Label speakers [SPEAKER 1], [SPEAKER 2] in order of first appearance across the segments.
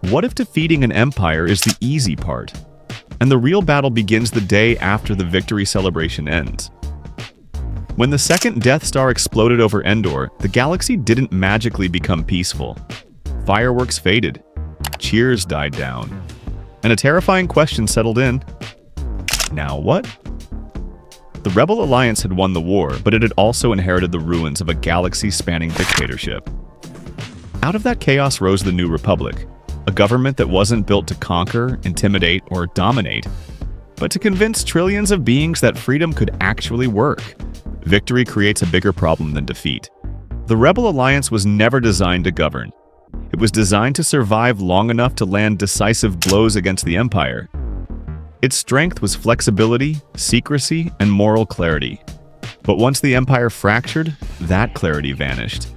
[SPEAKER 1] What if defeating an empire is the easy part, and the real battle begins the day after the victory celebration ends? When the second Death Star exploded over Endor, the galaxy didn't magically become peaceful. Fireworks faded, cheers died down, and a terrifying question settled in. Now what? The Rebel Alliance had won the war, but it had also inherited the ruins of a galaxy-spanning dictatorship. Out of that chaos rose the New Republic, a government that wasn't built to conquer, intimidate, or dominate, but to convince trillions of beings that freedom could actually work. Victory creates a bigger problem than defeat. The Rebel Alliance was never designed to govern. It was designed to survive long enough to land decisive blows against the Empire. Its strength was flexibility, secrecy, and moral clarity. But once the Empire fractured, that clarity vanished.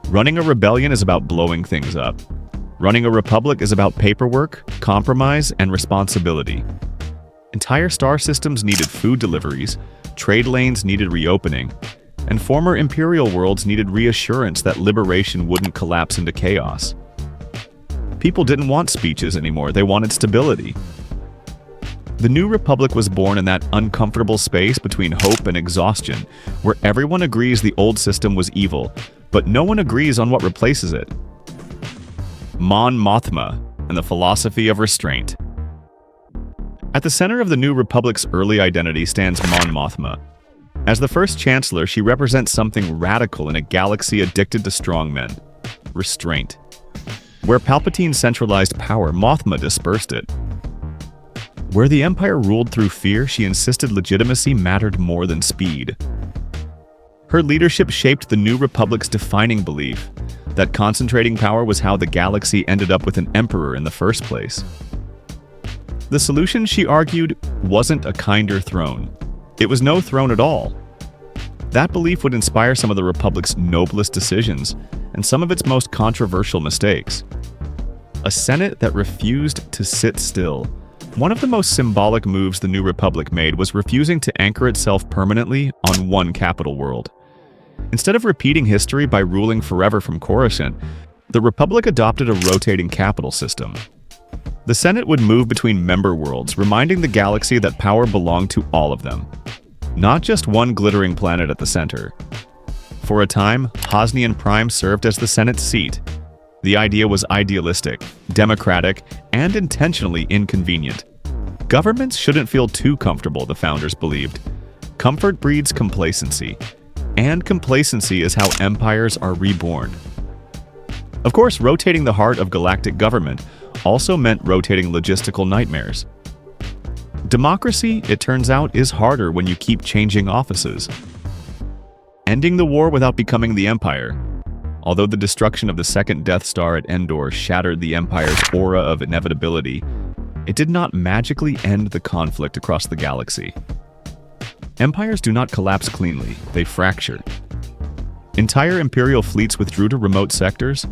[SPEAKER 1] Running a rebellion is about blowing things up. Running a republic is about paperwork, compromise, and responsibility. Entire star systems needed food deliveries, trade lanes needed reopening, and former Imperial worlds needed reassurance that liberation wouldn't collapse into chaos. People didn't want speeches anymore, they wanted stability. The New Republic was born in that uncomfortable space between hope and exhaustion, where everyone agrees the old system was evil, but no one agrees on what replaces it. Mon Mothma and the philosophy of restraint. At the center of the New Republic's early identity stands Mon Mothma. As the first chancellor, she represents something radical in a galaxy addicted to strongmen: restraint. Where Palpatine centralized power, Mothma dispersed it. Where the Empire ruled through fear, she insisted legitimacy mattered more than speed. Her leadership shaped the New Republic's defining belief that concentrating power was how the galaxy ended up with an emperor in the first place. The solution, she argued, wasn't a kinder throne. It was no throne at all. That belief would inspire some of the Republic's noblest decisions and some of its most controversial mistakes. A Senate that refused to sit still. One of the most symbolic moves the New Republic made was refusing to anchor itself permanently on one capital world. Instead of repeating history by ruling forever from Coruscant, the Republic adopted a rotating capital system. The Senate would move between member worlds, reminding the galaxy that power belonged to all of them, not just one glittering planet at the center. For a time, Hosnian Prime served as the Senate's seat. The idea was idealistic, democratic, and intentionally inconvenient. Governments shouldn't feel too comfortable, the founders believed. Comfort breeds complacency, and complacency is how empires are reborn. Of course, rotating the heart of galactic government also meant rotating logistical nightmares. Democracy, it turns out, is harder when you keep changing offices. Ending the war without becoming the Empire. Although the destruction of the second Death Star at Endor shattered the Empire's aura of inevitability, it did not magically end the conflict across the galaxy. Empires do not collapse cleanly, they fracture. Entire Imperial fleets withdrew to remote sectors,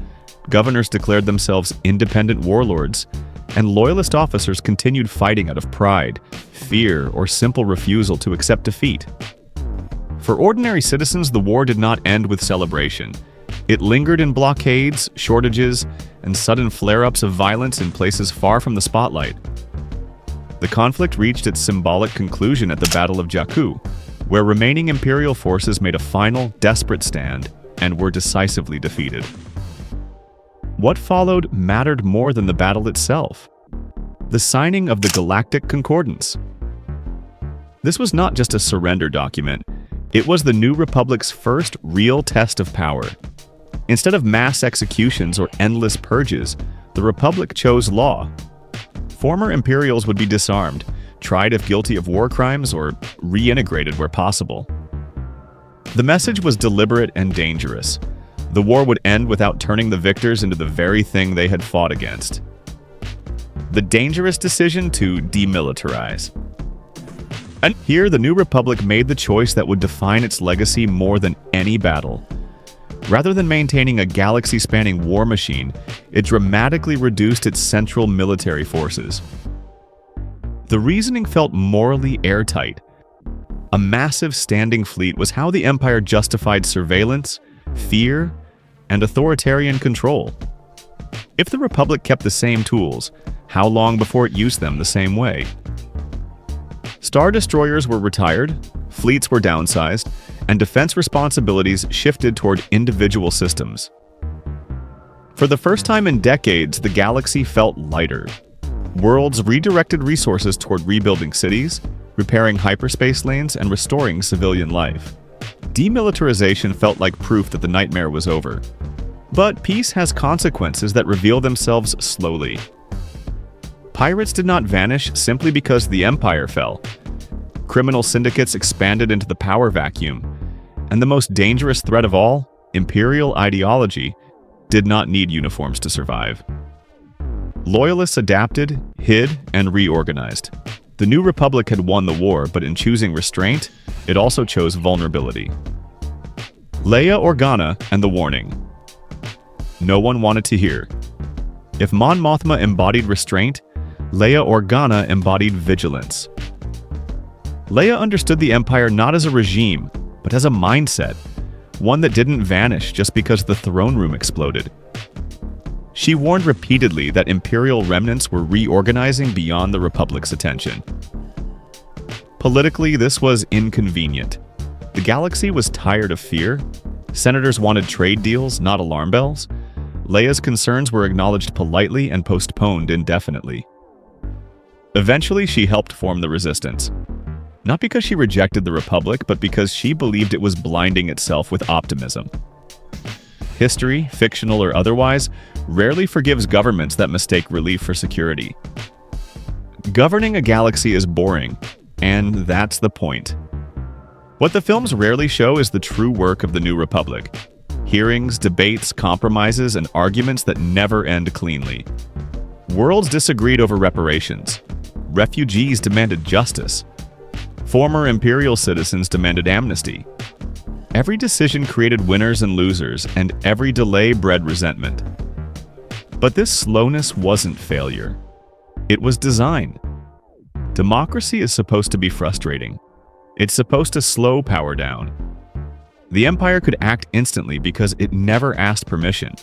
[SPEAKER 1] governors declared themselves independent warlords, and loyalist officers continued fighting out of pride, fear, or simple refusal to accept defeat. For ordinary citizens, the war did not end with celebration. It lingered in blockades, shortages, and sudden flare-ups of violence in places far from the spotlight. The conflict reached its symbolic conclusion at the Battle of Jakku, where remaining Imperial forces made a final, desperate stand and were decisively defeated. What followed mattered more than the battle itself: the signing of the Galactic Concordance. This was not just a surrender document, it was the New Republic's first real test of power. Instead of mass executions or endless purges, the Republic chose law. Former Imperials would be disarmed, tried if guilty of war crimes, or reintegrated where possible. The message was deliberate and dangerous. The war would end without turning the victors into the very thing they had fought against. The dangerous decision to demilitarize. And here, the New Republic made the choice that would define its legacy more than any battle. Rather than maintaining a galaxy-spanning war machine, it dramatically reduced its central military forces. The reasoning felt morally airtight. A massive standing fleet was how the Empire justified surveillance, fear, and authoritarian control. If the Republic kept the same tools, how long before it used them the same way? Star Destroyers were retired, fleets were downsized, and defense responsibilities shifted toward individual systems. For the first time in decades, the galaxy felt lighter. Worlds redirected resources toward rebuilding cities, repairing hyperspace lanes, and restoring civilian life. Demilitarization felt like proof that the nightmare was over. But peace has consequences that reveal themselves slowly. Pirates did not vanish simply because the Empire fell. Criminal syndicates expanded into the power vacuum. And the most dangerous threat of all, imperial ideology, did not need uniforms to survive. Loyalists adapted, hid, and reorganized. The New Republic had won the war, but in choosing restraint, it also chose vulnerability. Leia Organa and the warning. No one wanted to hear. If Mon Mothma embodied restraint, Leia Organa embodied vigilance. Leia understood the Empire not as a regime, but as a mindset, one that didn't vanish just because the throne room exploded. She warned repeatedly that Imperial remnants were reorganizing beyond the Republic's attention. Politically, this was inconvenient. The galaxy was tired of fear. Senators wanted trade deals, not alarm bells. Leia's concerns were acknowledged politely and postponed indefinitely. Eventually, she helped form the resistance. Not because she rejected the Republic, but because she believed it was blinding itself with optimism. History, fictional or otherwise, rarely forgives governments that mistake relief for security. Governing a galaxy is boring, and that's the point. What the films rarely show is the true work of the New Republic. Hearings, debates, compromises, and arguments that never end cleanly. Worlds disagreed over reparations. Refugees demanded justice. Former Imperial citizens demanded amnesty. Every decision created winners and losers, and every delay bred resentment. But this slowness wasn't failure. It was design. Democracy is supposed to be frustrating. It's supposed to slow power down. The Empire could act instantly because it never asked permission.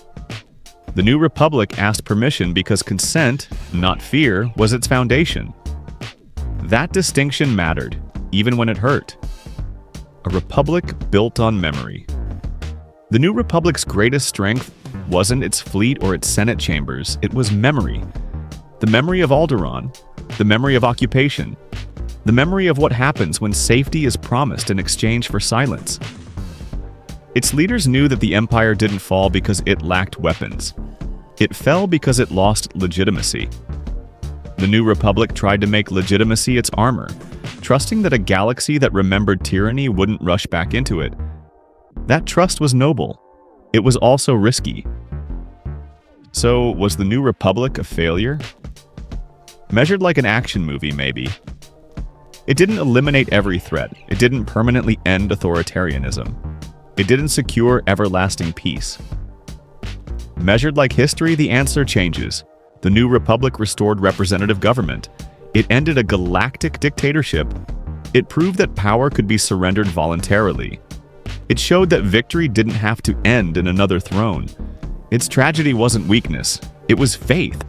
[SPEAKER 1] The New Republic asked permission because consent, not fear, was its foundation. That distinction mattered, even when it hurt. A republic built on memory. The New Republic's greatest strength wasn't its fleet or its Senate chambers, it was memory. The memory of Alderaan, the memory of occupation, the memory of what happens when safety is promised in exchange for silence. Its leaders knew that the Empire didn't fall because it lacked weapons. It fell because it lost legitimacy. The New Republic tried to make legitimacy its armor, trusting that a galaxy that remembered tyranny wouldn't rush back into it. That trust was noble. It was also risky. So, was the New Republic a failure? Measured like an action movie, maybe. It didn't eliminate every threat. It didn't permanently end authoritarianism. It didn't secure everlasting peace. Measured like history, the answer changes. The New Republic restored representative government. It ended a galactic dictatorship. It proved that power could be surrendered voluntarily. It showed that victory didn't have to end in another throne. Its tragedy wasn't weakness, it was faith.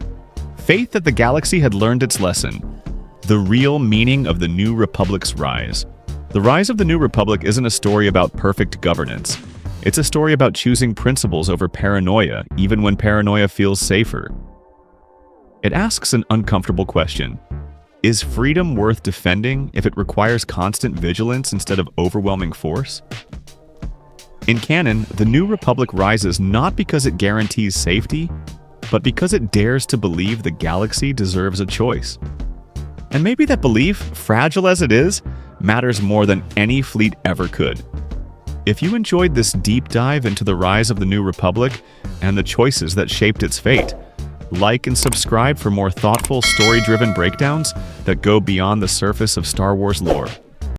[SPEAKER 1] Faith that the galaxy had learned its lesson. The real meaning of the New Republic's rise. The rise of the New Republic isn't a story about perfect governance. It's a story about choosing principles over paranoia, even when paranoia feels safer. It asks an uncomfortable question. Is freedom worth defending if it requires constant vigilance instead of overwhelming force? In canon, the New Republic rises not because it guarantees safety, but because it dares to believe the galaxy deserves a choice. And maybe that belief, fragile as it is, matters more than any fleet ever could. If you enjoyed this deep dive into the rise of the New Republic and the choices that shaped its fate, like and subscribe for more thoughtful, story-driven breakdowns that go beyond the surface of Star Wars lore.